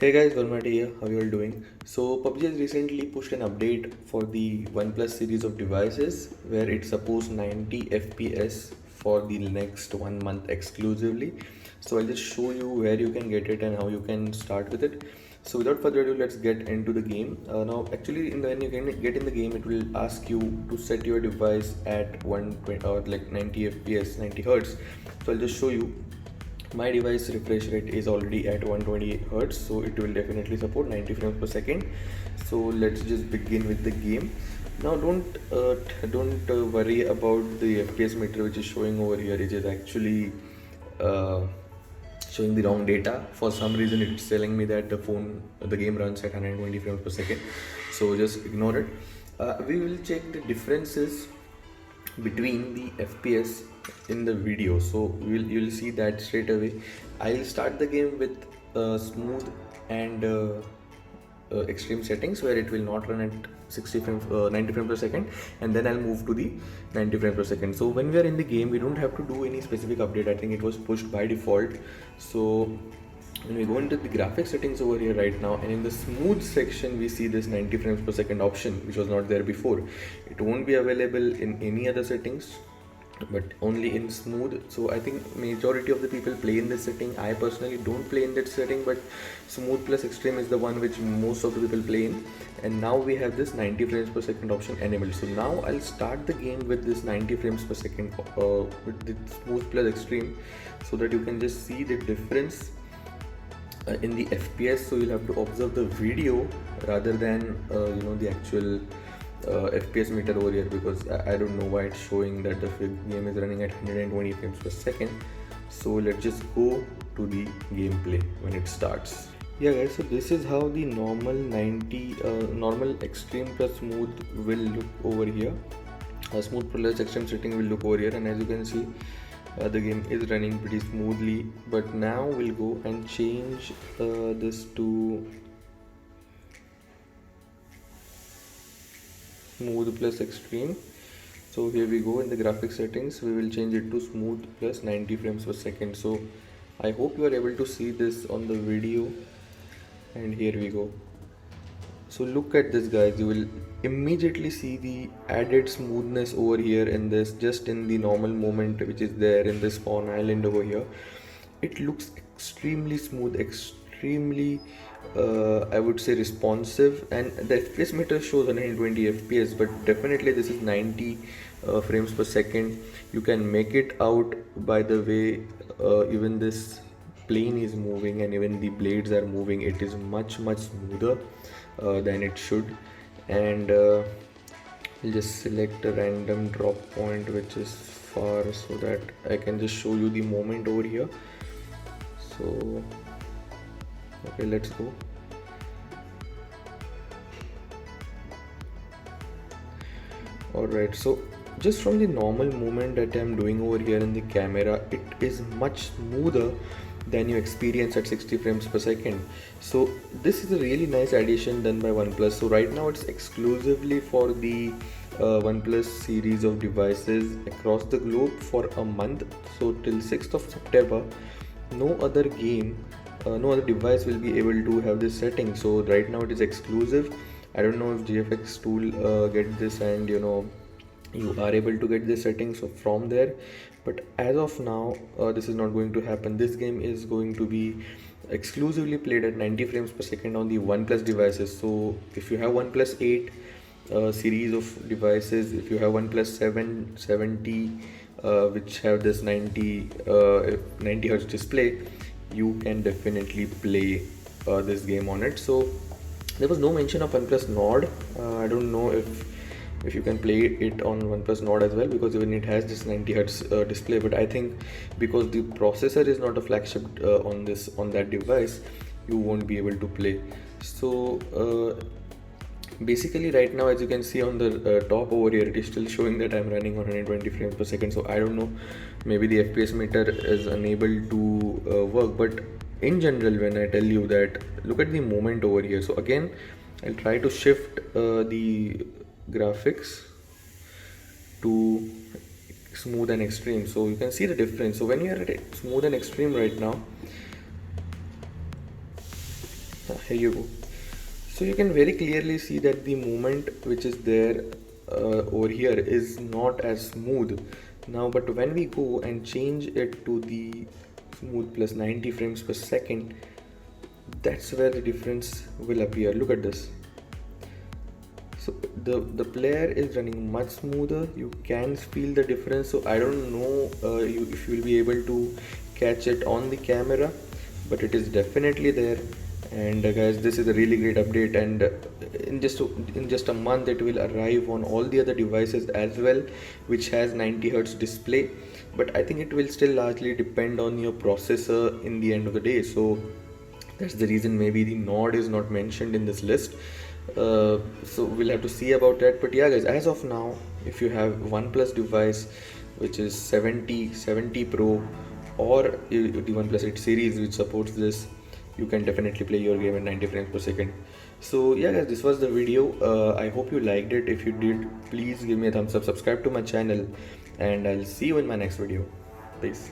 Hey guys, Varmati here. How you all doing? So PUBG has recently pushed an update for the OnePlus series of devices where it supports 90 FPS for the next 1 month exclusively. So I'll just show you where you can get it and how you can start with it. So without further ado, let's get into the game. Now, actually, when you can get in the game, it will ask you to set your device at 120 or like 90 FPS, 90 Hertz. So I'll just show you. My device refresh rate is already at 128 Hertz, so it will definitely support 90 frames per second. So let's just begin with the game. Now don't worry about the FPS meter which is showing over here. It is actually uh, showing the wrong data. For some reason it's telling me that the game runs at 120 frames per second, so just ignore it. We will check the differences between the FPS in the video, so you'll see that straight away. I'll start the game with smooth and extreme settings where it will not run at 60 frames 90 frames per second, and then I'll move to the 90 frames per second. So when we are in the game, we don't have to do any specific update. I think it was pushed by default. So when we go into the graphics settings over here right now, and in the smooth section we see this 90 frames per second option, which was not there before. It won't be available in any other settings but only in smooth. So I think majority of the people play in this setting. I personally don't play in that setting, but smooth plus extreme is the one which most of the people play in. And now we have this 90 frames per second option enabled. So now I'll start the game with this 90 frames per second with the smooth plus extreme, so that you can just see the difference in the FPS. So you'll have to observe the video rather than the actual FPS meter over here, because I don't know why it's showing that the game is running at 120 frames per second. So let's just go to the gameplay when it starts. Yeah guys, so this is how the normal normal extreme plus smooth will look over here. Smooth plus extreme setting will look over here, and as you can see, the game is running pretty smoothly. But now we'll go and change this to smooth plus extreme. So here we go, in the graphics settings we will change it to smooth plus 90 frames per second. So I hope you are able to see this on the video, and here we go. So look at this guys, you will immediately see the added smoothness over here in this, just in the normal moment which is there in the spawn island over here. It looks extremely smooth, extremely I would say responsive, and the FPS meter shows 120 FPS, but definitely this is 90 frames per second. You can make it out by the way even this plane is moving and even the blades are moving. It is much smoother than it should. And we'll just select a random drop point which is far, so that I can just show you the moment over here. So okay, let's go. Alright, so just from the normal movement that I'm doing over here in the camera, it is much smoother than you experience at 60 frames per second. So this is a really nice addition done by OnePlus. So right now it's exclusively for the OnePlus series of devices across the globe for a month. So till 6th of September, no other game, no other device will be able to have this setting. So right now it is exclusive. I don't know if GFX tool get this, and you are able to get this setting so from there. But as of now, this is not going to happen. This game is going to be exclusively played at 90 frames per second on the OnePlus devices. So if you have OnePlus 8 series of devices, if you have OnePlus 7 70 which have this 90 Hertz display, you can definitely play this game on it. So there was no mention of OnePlus Nord. I don't know if you can play it on OnePlus Nord as well, because even it has this 90 Hz display. But I think because the processor is not a flagship on that device, you won't be able to play. So basically right now, as you can see on the top over here, it is still showing that I'm running on 120 frames per second. So I don't know, maybe the FPS meter is unable to work. But in general, when I tell you that, look at the moment over here. So again, I'll try to shift the graphics to smooth and extreme, so you can see the difference. So when you are at smooth and extreme right now, Here you go. So you can very clearly see that the movement which is there over here is not as smooth now, but when we go and change it to the smooth plus 90 frames per second, that's where the difference will appear. Look at this. So the player is running much smoother. You can feel the difference. So I don't know if you will be able to catch it on the camera, but it is definitely there. And guys, this is a really great update, and in just a month it will arrive on all the other devices as well, which has 90 hertz display. But I think it will still largely depend on your processor in the end of the day. So that's the reason maybe the Nord is not mentioned in this list. So we'll have to see about that. But yeah guys, as of now, if you have OnePlus device which is 70 Pro or the OnePlus 8 series which supports this, you can definitely play your game at 90 frames per second. So yeah guys, this was the video. I hope you liked it. If you did, please give me a thumbs up, subscribe to my channel, and I'll see you in my next video. Peace.